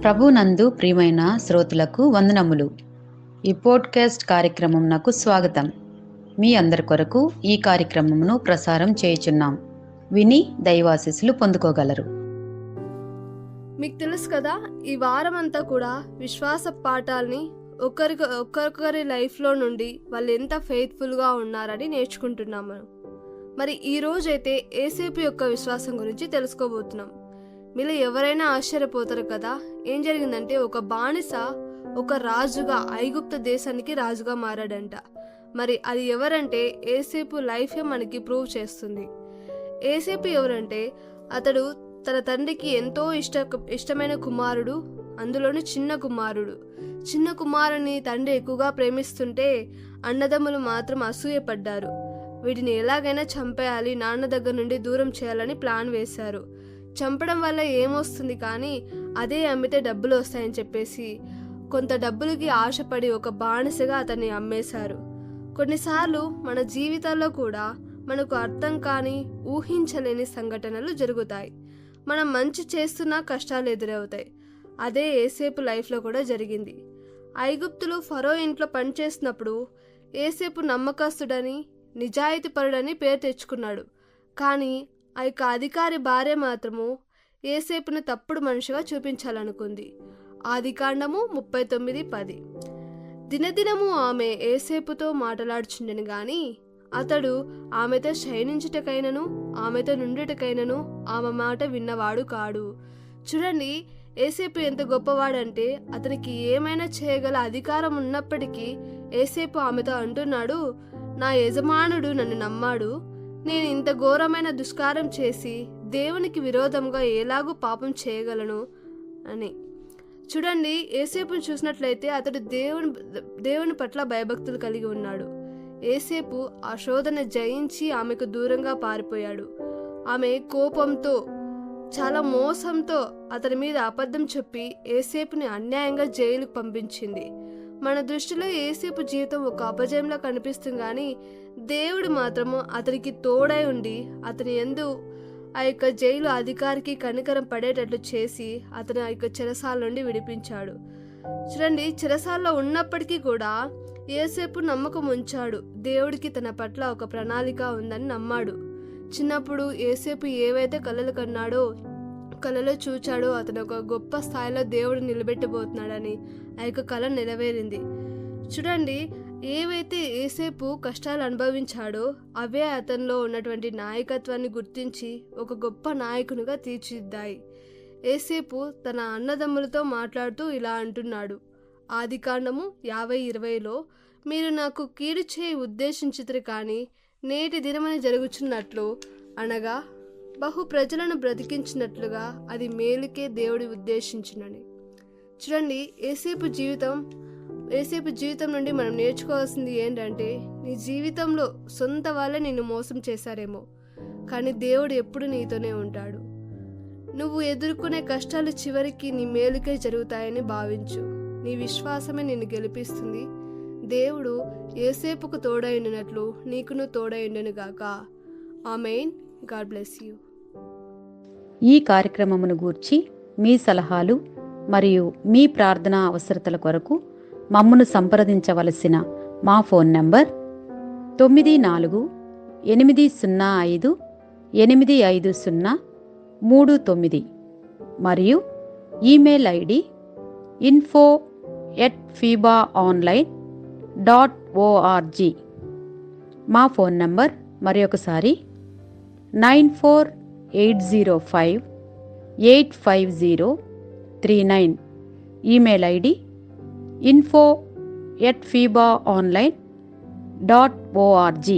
ప్రభునందు ప్రియమైన శ్రోతలకు వందనములు. ఈ పోడ్కాస్ట్ కార్యక్రమం నాకు స్వాగతం. మీ అందరి కొరకు ఈ కార్యక్రమమును ప్రసారం చేయుచున్నాం. విని దైవాశీస్సులు పొందుకోగలరు. మీకు తెలుసు కదా, ఈ వారం అంతా కూడా విశ్వాస పాఠాలని ఒక్కొక్కరి లైఫ్లో నుండి వాళ్ళు ఎంత ఫెయిత్ఫుల్గా ఉన్నారని నేర్చుకుంటున్నాము. మరి ఈ రోజైతే యేసేపు యొక్క విశ్వాసం గురించి తెలుసుకోబోతున్నాం. మీలో ఎవరైనా ఆశ్చర్యపోతారు కదా, ఏం జరిగిందంటే ఒక బానిస ఒక రాజుగా ఐగుప్తు దేశానికి రాజుగా మారాడంట. మరి అది ఎవరంటే యేసేపు లైఫే మనకి ప్రూవ్ చేస్తుంది. యేసేపు ఎవరంటే అతడు తన తండ్రికి ఎంతో ఇష్టమైన కుమారుడు, అందులోని చిన్న కుమారుని తండ్రి ఎక్కువగా ప్రేమిస్తుంటే అన్నదమ్ములు మాత్రం అసూయపడ్డారు. వీటిని ఎలాగైనా చంపేయాలి, నాన్న దగ్గర నుండి దూరం చేయాలని ప్లాన్ వేశారు. చంపడం వల్ల ఏమొస్తుంది కానీ అదే అమ్మితే డబ్బులు వస్తాయని చెప్పేసి కొంత డబ్బులకి ఆశపడి ఒక బానిసగా అతన్ని అమ్మేశారు. కొన్నిసార్లు మన జీవితాల్లో కూడా మనకు అర్థం కాని ఊహించలేని సంఘటనలు జరుగుతాయి. మనం మంచి చేస్తున్నా కష్టాలు ఎదురవుతాయి. అదే యేసేపు లైఫ్లో కూడా జరిగింది. ఐగుప్తులో ఫరో ఇంట్లో పనిచేసినప్పుడు యేసేపు నమ్మకస్తుడని, నిజాయితీపరుడని పేరు తెచ్చుకున్నాడు. కానీ ఆ యొక్క అధికారి భార్య మాత్రము యేసేపును తప్పుడు మనిషిగా చూపించాలనుకుంది. ఆదికాండము 39:10. దినదినము ఆమె యేసేపుతో మాట్లాడుచుండెను గాని అతడు ఆమెతో శయనించుటకైనను ఆమెతో నుండుటకైనను ఆమె మాట విన్నవాడు కాడు. చూడండి, యేసేపు ఎంత గొప్పవాడంటే అతనికి ఏమైనా చేయగల అధికారం ఉన్నప్పటికీ యేసేపు ఆమెతో అంటున్నాడు, నా యజమానుడు నన్ను నమ్మాడు, నేను ఇంత ఘోరమైన దుష్కారం చేసి దేవునికి విరోధంగా ఎలాగూ పాపం చేయగలను అని. చూడండి, యేసేపును చూసినట్లయితే అతడు దేవుని పట్ల భయభక్తులు కలిగి ఉన్నాడు. యేసేపు ఆ శోధన జయించి ఆమెకు దూరంగా పారిపోయాడు. ఆమె కోపంతో, చాలా మోసంతో అతని మీద అబద్ధం చెప్పి యేసేపుని అన్యాయంగా జైలుకు పంపించింది. మన దృష్టిలో యేసేపు జీవితం ఒక అపజయంలా కనిపిస్తుంది కానీ దేవుడు మాత్రము అతనికి తోడై ఉండి అతని యందు ఆ యొక్క జైలు అధికారికి కనికరం పడేటట్లు చేసి అతను ఆ యొక్క చెరసాల నుండి విడిపించాడు. చూడండి, చెరసాల్లో ఉన్నప్పటికీ కూడా యేసేపు నమ్మకం ఉంచాడు. దేవుడికి తన పట్ల ఒక ప్రణాళిక ఉందని నమ్మాడు. చిన్నప్పుడు యేసేపు ఏవైతే కలలు కన్నాడో, కలలో చూచాడో అతను ఒక గొప్ప స్థాయిలో దేవుడు నిలబెట్టబోతున్నాడని ఆ యొక్క కళ నెరవేరింది. చూడండి, ఏవైతే యేసేపు కష్టాలు అనుభవించాడో అవే అతనిలో ఉన్నటువంటి నాయకత్వాన్ని గుర్తించి ఒక గొప్ప నాయకునిగా తీర్చిదిద్దాయి. యేసేపు తన అన్నదమ్ములతో మాట్లాడుతూ ఇలా అంటున్నాడు. ఆదికాండము 50:20లో, మీరు నాకు కీడు చేయి ఉద్దేశించితిరి కానీ నేటి దినమని జరుగుచున్నట్లు అనగా బహు ప్రజలను బ్రతికించినట్లుగా అది మేలుకే దేవుడి ఉద్దేశించునని. చూడండి, యేసేపు జీవితం నుండి మనం నేర్చుకోవాల్సింది ఏంటంటే, నీ జీవితంలో సొంత వాళ్ళే నిన్ను మోసం చేశారేమో కానీ దేవుడు ఎప్పుడు నీతోనే ఉంటాడు. నువ్వు ఎదుర్కొనే కష్టాలు చివరికి నీ మేలుకే జరుగుతాయని భావించు. నీ విశ్వాసమే నిన్ను గెలిపిస్తుంది. దేవుడు యేసేపుకు తోడైండినట్లు నీకును తోడైండును గాక. ఆమేన్. God bless you. ఈ కార్యక్రమమును గూర్చి మీ సలహాలు మరియు మీ ప్రార్థనా అవసరతల కొరకు మమ్మను సంప్రదించవలసిన మా ఫోన్ నంబర్ 9480585039 మరియు ఈమెయిల్ ఐడి info@fibaonline.org. మా ఫోన్ నంబర్ మరొకసారి 9480585039. Email ID info@fibaonline.org.